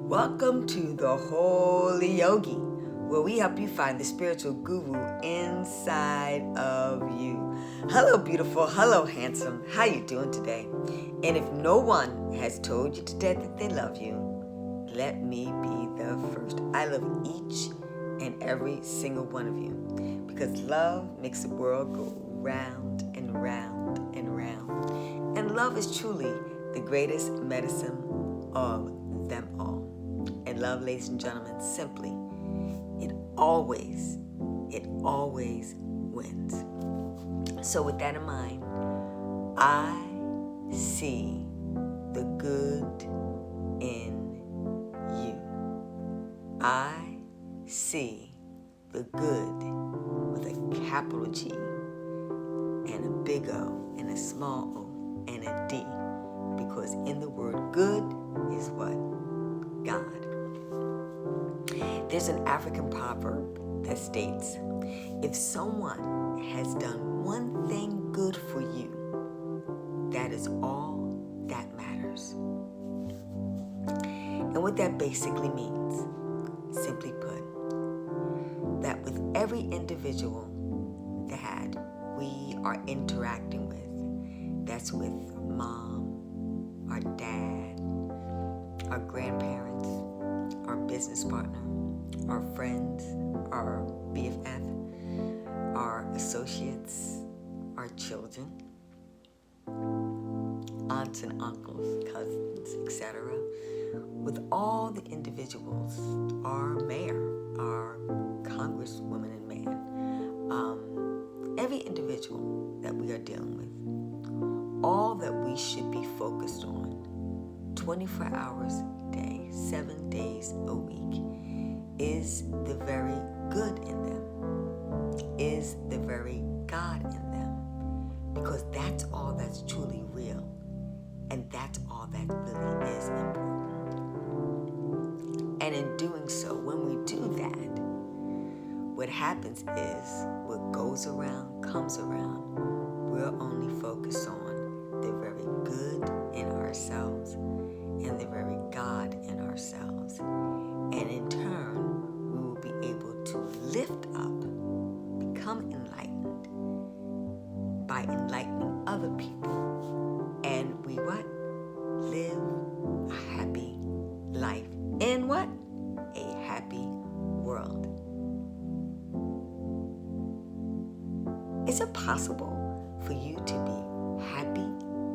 Welcome to the Holy Yogi, where we help you find the spiritual guru inside of you. Hello, beautiful. Hello, handsome. How you doing today? And if no one has told you today that they love you, let me be the first. I love each and every single one of you because love makes the world go round and round and round. And love is truly the greatest medicine of them all. And love, ladies and gentlemen, simply, it always wins. So with that in mind, I see the good in you. I see the good with a capital G and a big O and a small O and a D, because in the word good is what? God. There's an African proverb that states, if someone has done one thing good for you, that is all that matters. And what that basically means, simply put, that with every individual that we are interacting with, that's with mom, our dad, our grandparents, our business partner, our friends, our BFF, our associates, our children, aunts and uncles, cousins, etc. With all the individuals, our mayor, our congresswoman and man, every individual that we are dealing with, all that we should be focused on 24 hours a day, 7 days a week, is the very good in them, is the very God in them, because that's all that's truly real, and that's all that really is important. And in doing so, when we do that, what happens is what goes around comes around. We're only focused on the very good in ourselves and the very God in ourselves. And in turn, we will be able to lift up, become enlightened by enlightening other people. And we what? Live a happy life in what? A happy world. Is it possible for you to be happy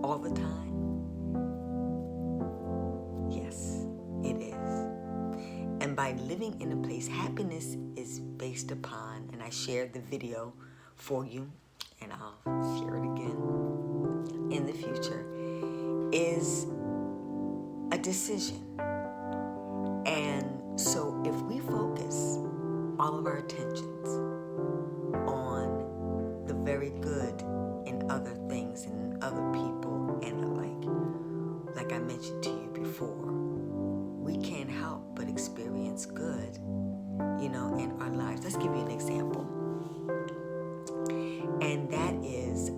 all the time? Yes, it is. And by living in a place, happiness is based upon, and I shared the video for you, and I'll share it again in the future, is a decision. And so if we focus all of our attentions on the very good in other things and other people and the like I mentioned to you before, we can't help but experience good, in our lives. Let's give you an example. And that is,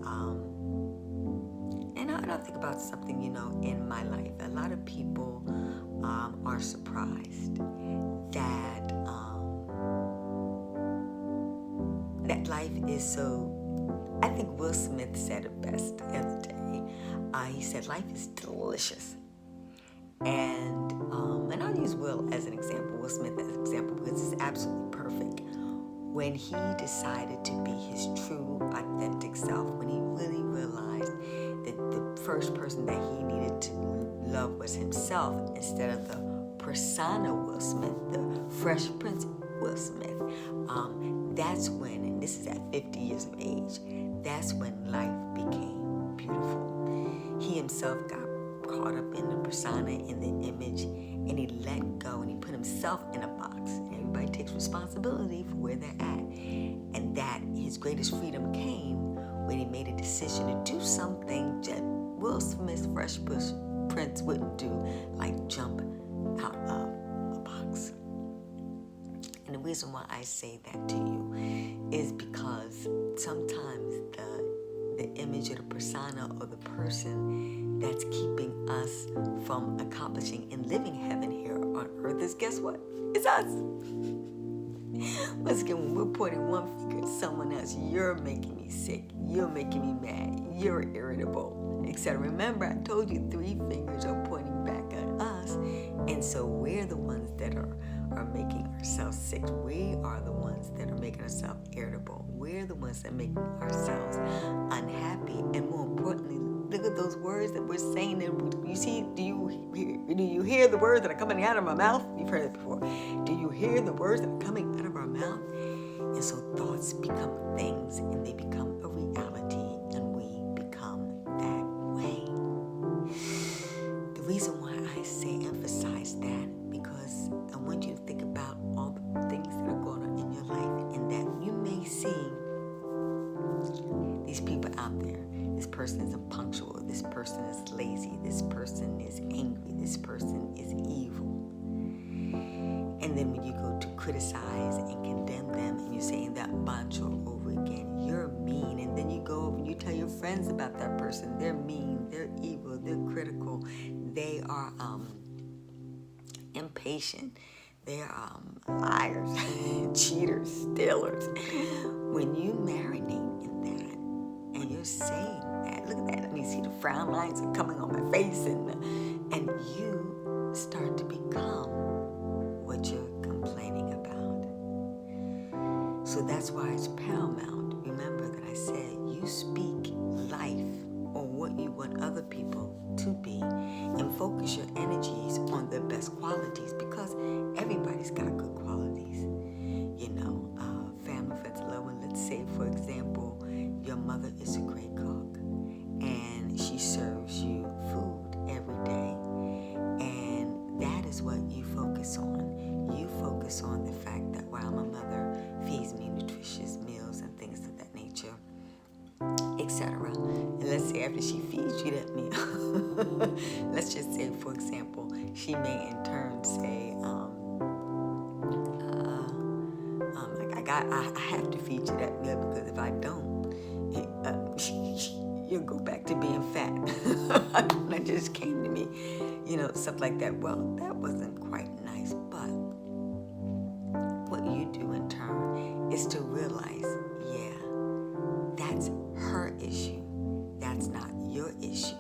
and I'll think about something, in my life. A lot of people are surprised that that life is so, I think Will Smith said it best the other day. He said, life is delicious. And I'll use Will as an example, Will Smith as an example, because it's absolutely perfect. When he decided to be his true, authentic self, when he really realized that the first person that he needed to love was himself instead of the persona Will Smith, the Fresh Prince Will Smith, that's when, and this is at 50 years of age, that's when life became beautiful. He himself got caught up in the persona, in the image, and he let go and he put himself in a box. Everybody takes responsibility for where they're at. And that his greatest freedom came when he made a decision to do something that Will Smith's Fresh Prince wouldn't do, like jump out of a box. And the reason why I say that to you is because sometimes the image or the persona or the person that's keeping us from accomplishing and living heaven here on earth is, guess what? It's us. Once again, when we're pointing one finger at someone else, you're making me sick, you're making me mad, you're irritable, etc. Remember, I told you 3 fingers are pointing back at us, and so we're the ones that are making ourselves sick. We are the ones that are making ourselves irritable. We're the ones that make ourselves unhappy, and more importantly, look at those words that we're saying. And you see, do you hear the words that are coming out of our mouth? You've heard it before. Do you hear the words that are coming out of our mouth? And so thoughts become things, and they become a reality, and we become that way. The reason why I emphasize that, because I want you to think about all the things that are going on in your life, and that you may see these people out there. This person is impunctual. This person is lazy. This person is angry. This person is evil. And then when you go to criticize and condemn them, and you're saying that mantra over again, you're mean. And then you go over and you tell your friends about that person. They're mean. They're evil. They're critical. They are impatient. They are liars, cheaters, stealers. When you marinate in that, and you're saying that, look at that. I mean, see the frown lines are coming on my face, and you start to become what you're complaining about. So that's why it's paramount. Remember that I said you speak life or what you want other people to be, and focus your energies on their best qualities, because everybody's got good qualities. You know, family, friends, loved one. Let's say, for example, your mother is a great cook, and she serves you food every day, and that is what you focus on. You focus on the fact that, wow, my mother feeds me nutritious meals and things of that nature, etc. And let's say after she feeds you that meal, let's just say, for example, she may in turn say, I have to feed you that meal, because if I don't, you'll go back to being fat. That just came to me, you know, stuff like that. Well, that wasn't quite nice, but what you do in turn is to realize, yeah, that's her issue. That's not your issue,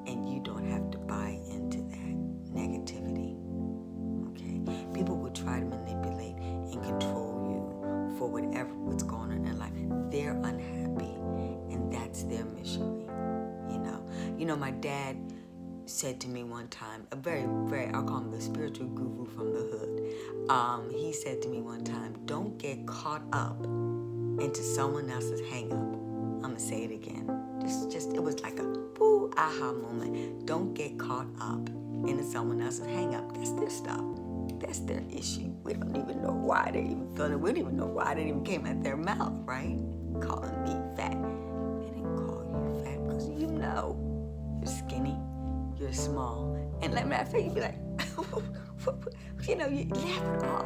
and you don't have to buy into that negativity. Okay? People will try to manipulate and control you for what's going on in their life. They're unhappy, and that's their misery. You know, my dad said to me one time, a very, I'll call him the spiritual guru from the hood. He said to me one time, don't get caught up into someone else's hang up. I'm gonna say it again. It was like a woo aha moment. Don't get caught up into someone else's hang up. That's their stuff. That's their issue. We don't even know why they even feel it. We don't even know why they even came out their mouth, right? Calling me fat. They didn't call you fat because you know you're skinny, you're small. And let me say, you'd be like, you know, you laugh it off.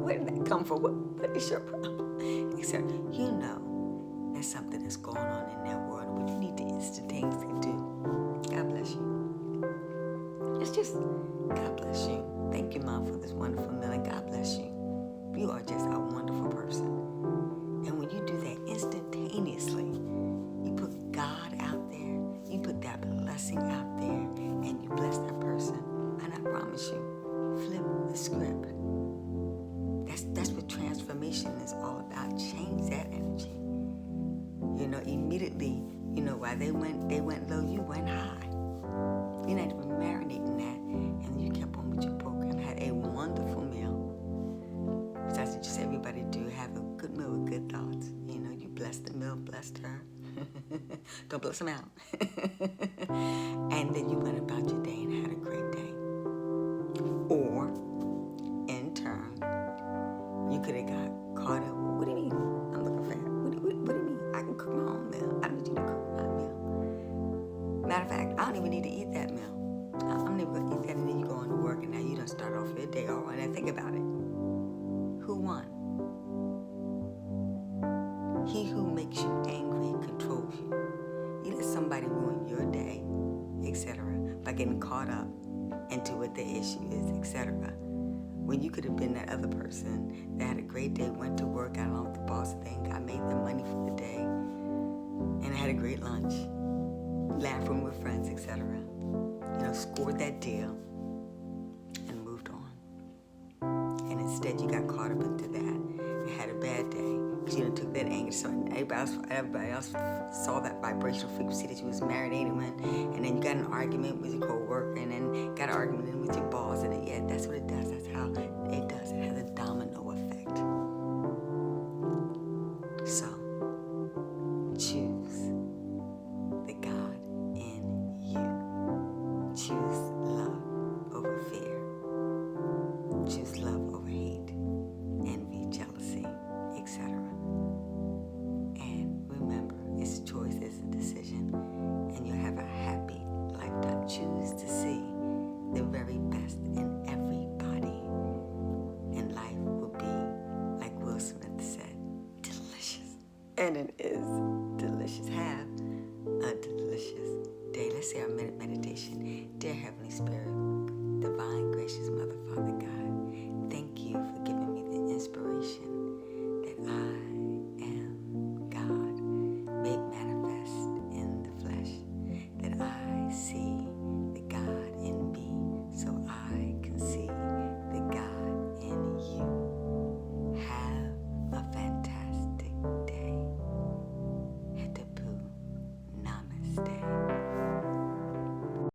Where did that come from? What is your problem? Except, you know, there's something that's going on in that world, and what you need to instantaneously do. God bless you. It's just, God bless you. Thank you, Mom, for this wonderful meal, and God bless you. You are just a wonderful person. And when you do that instantaneously, you put God out there, you put that blessing out there, and you bless that person. And I promise you, flip the script. That's what transformation is all about. Change that energy. You know, immediately, you know, while they went low, you went high. You're not even marinating that, and you kept on with your program. Had a wonderful meal. Which I suggest everybody do. Have a good meal with good thoughts. You know, you blessed the meal, blessed her. Don't bless them out. And then you went about your day and had a great day. Or, in turn, you could have got caught up. What do you mean? I'm looking fat. What do you mean? I can cook my own meal. I need you to cook my meal. Matter of fact, I don't even need to eat that meal. I'm never going to eat that, and then you go on to work, and now you done start off your day all right. Now think about it. Who won? He who makes you angry, controls getting caught up into what the issue is, etc. When you could have been that other person that had a great day, went to work, got along with the boss thing, I made them money for the day, and I had a great lunch, laughing with friends, etc. Scored that deal and moved on. And instead you got caught up into that and had a bad day because you took that anger. So everybody else saw that vibrational frequency that you was married to anyone, and then you got an argument with your co-worker, and then got an argument with your boss, and then, that's what it does. That's how it does. It has a domino effect. So choose the God in you. Choose love over fear. Choose love over hate, envy, jealousy, etc. And remember, it's a choice, it's a decision, and you'll have a happy lifetime. Choose to see the very best in everybody, and life will be, like Will Smith said, delicious. And it is delicious. Have a delicious day. Let's say our minute meditation. Dear Heavenly Spirit, divine, gracious Mother, Father, God,